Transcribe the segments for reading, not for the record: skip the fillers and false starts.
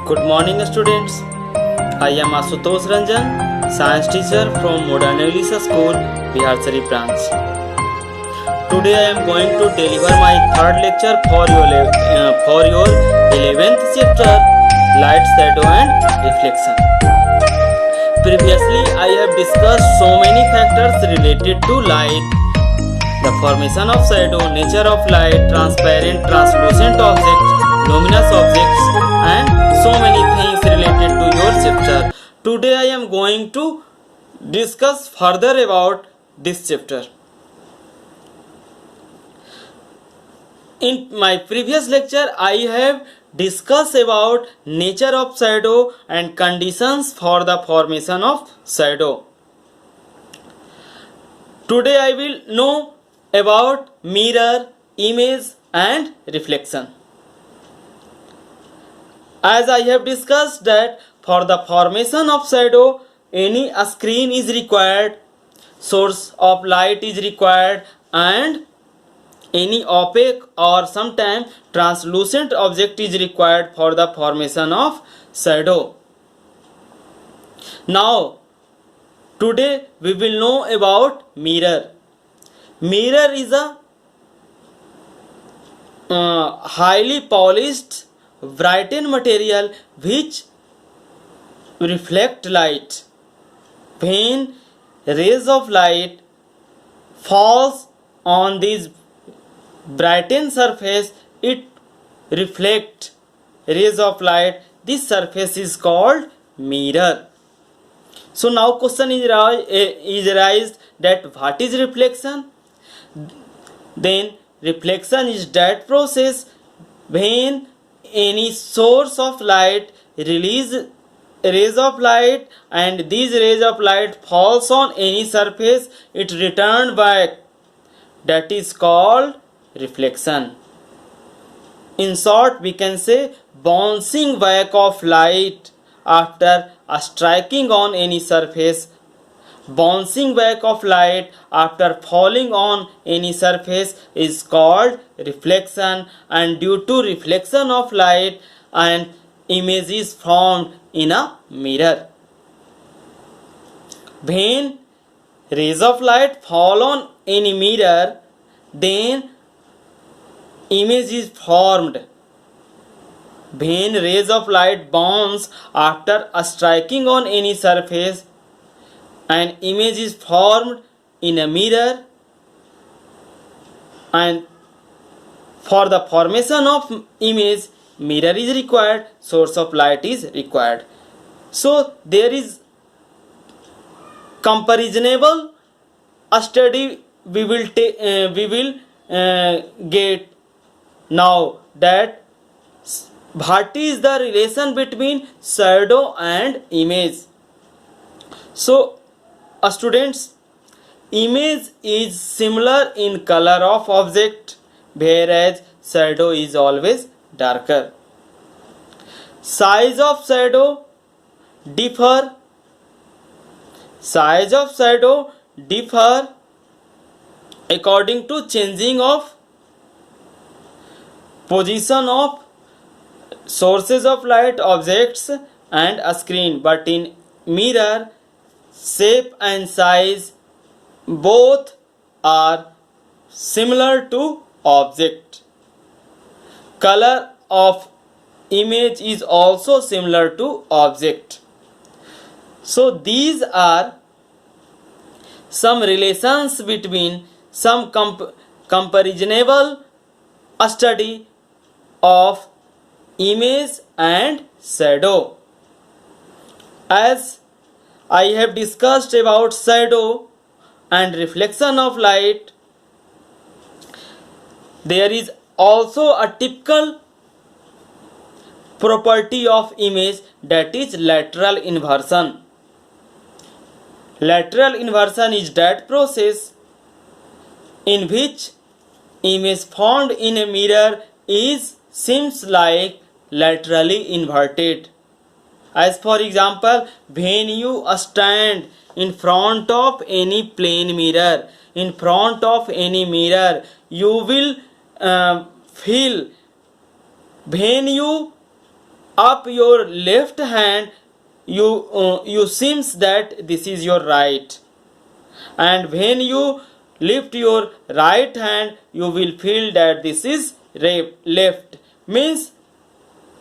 Good morning, students. I am Asutosh Ranjan, science teacher from Modern English School, Bihar Sharif branch. Today I am going to deliver my third lecture for your 11th chapter, Light, Shadow and Reflection. Previously, I have discussed so many factors related to light, the formation of shadow, nature of light, transparent, translucent objects, luminous objects, and so many things related to your chapter. Today I am going to discuss further about this chapter. In my previous lecture, I have discussed about nature of shadow and conditions for the formation of shadow. Today I will know about mirror, image and reflection. As I have discussed that for the formation of shadow, any screen is required, source of light is required, and any opaque or sometimes translucent object is required for the formation of shadow. Now, today we will know about mirror. Mirror is a highly polished brightened material which reflect light. When rays of light falls on this brightened surface, it reflect rays of light. This surface is called mirror. So now question is raised that what is reflection? Then reflection is that process when any source of light release rays of light and these rays of light falls on any surface, it return back. That is called reflection. In short, we can say bouncing back of light after striking on any surface. Bouncing back of light after falling on any surface is called reflection, and due to reflection of light an image is formed in a mirror. When rays of light fall on any mirror, then image is formed. When rays of light bounce after striking on any surface, an image is formed in a mirror, and for the formation of image, mirror is required, source of light is required. So there is comparisonable study we will get now, that what is the relation between shadow and image. So students, image is similar in color of object, whereas shadow is always darker. Size of shadow differ according to changing of position of sources of light, objects and a screen, but in mirror shape and size both are similar to object. Color of image is also similar to object. So these are some relations between some comparisonable study of image and shadow. As I have discussed about shadow and reflection of light, there is also a typical property of image, that is lateral inversion. Lateral inversion is that process in which image formed in a mirror seems like laterally inverted. As for example, when you stand in front of any plane mirror, you will feel when you up your left hand, you seems that this is your right, and when you lift your right hand, you will feel that this is left. Means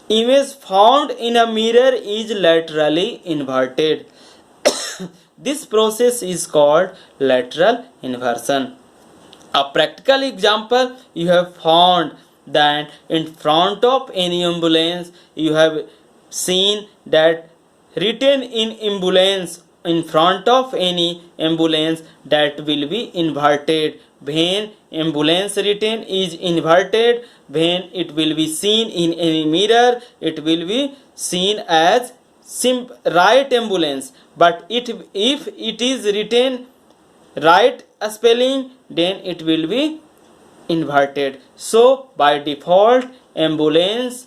image found in a mirror is laterally inverted. This process is called lateral inversion. A practical example, you have found that in front of any ambulance, you have seen that written in ambulance, in front of any ambulance, that will be inverted. When ambulance written is inverted, when it will be seen in any mirror, it will be seen as right ambulance. But if it is written right spelling, then it will be inverted. So by default, ambulance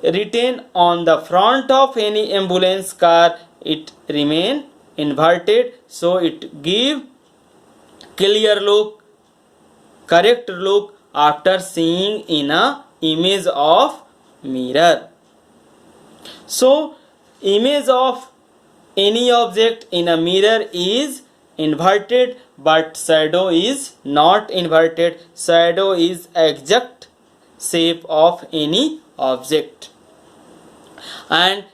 written on the front of any ambulance car, it remain inverted, so it give clear look, correct look after seeing in a image of mirror. So image of any object in a mirror is inverted, but shadow is not inverted. Shadow is exact shape of any object. And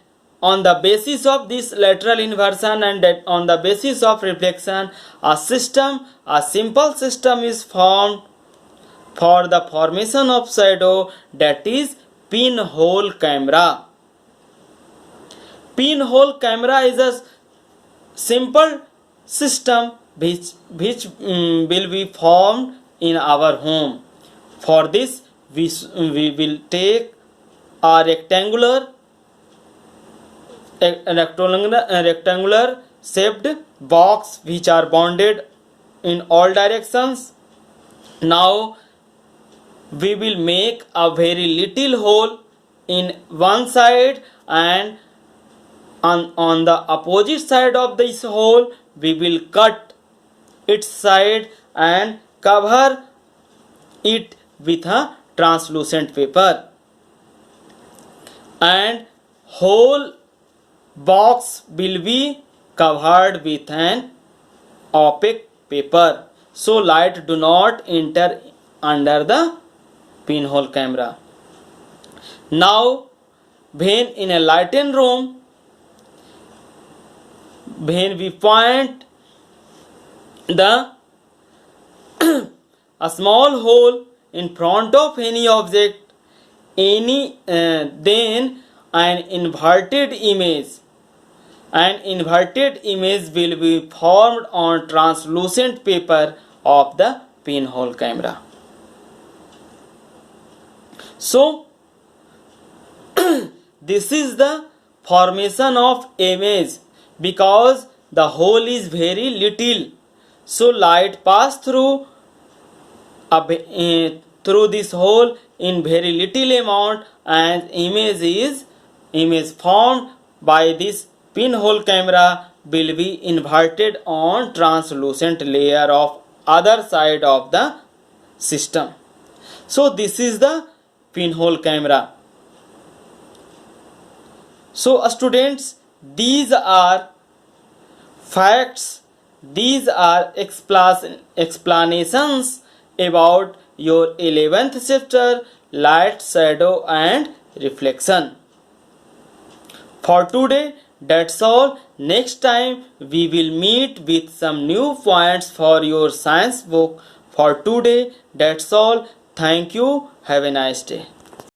on the basis of this lateral inversion and that on the basis of reflection, a simple system is formed for the formation of shadow, that is pinhole camera. Pinhole camera is a simple system which will be formed in our home. For this, we will take a rectangular shaped box which are bounded in all directions. Now we will make a very little hole in one side, and on the opposite side of this hole we will cut its side and cover it with a translucent paper, and whole box will be covered with an opaque paper, so light do not enter under the pinhole camera. Now when in a lightened room, when we point the a small hole in front of any object, then an inverted image will be formed on translucent paper of the pinhole camera. So this is the formation of image. Because the hole is very little, so light pass through this hole in very little amount, and image formed by this pinhole camera will be inverted on translucent layer of other side of the system. So this is the pinhole camera. So students, these are facts, these are explanations about your 11th chapter, light, shadow and reflection. For today, that's all. Next time we will meet with some new points for your science book. For today, that's all. Thank you. Have a nice day.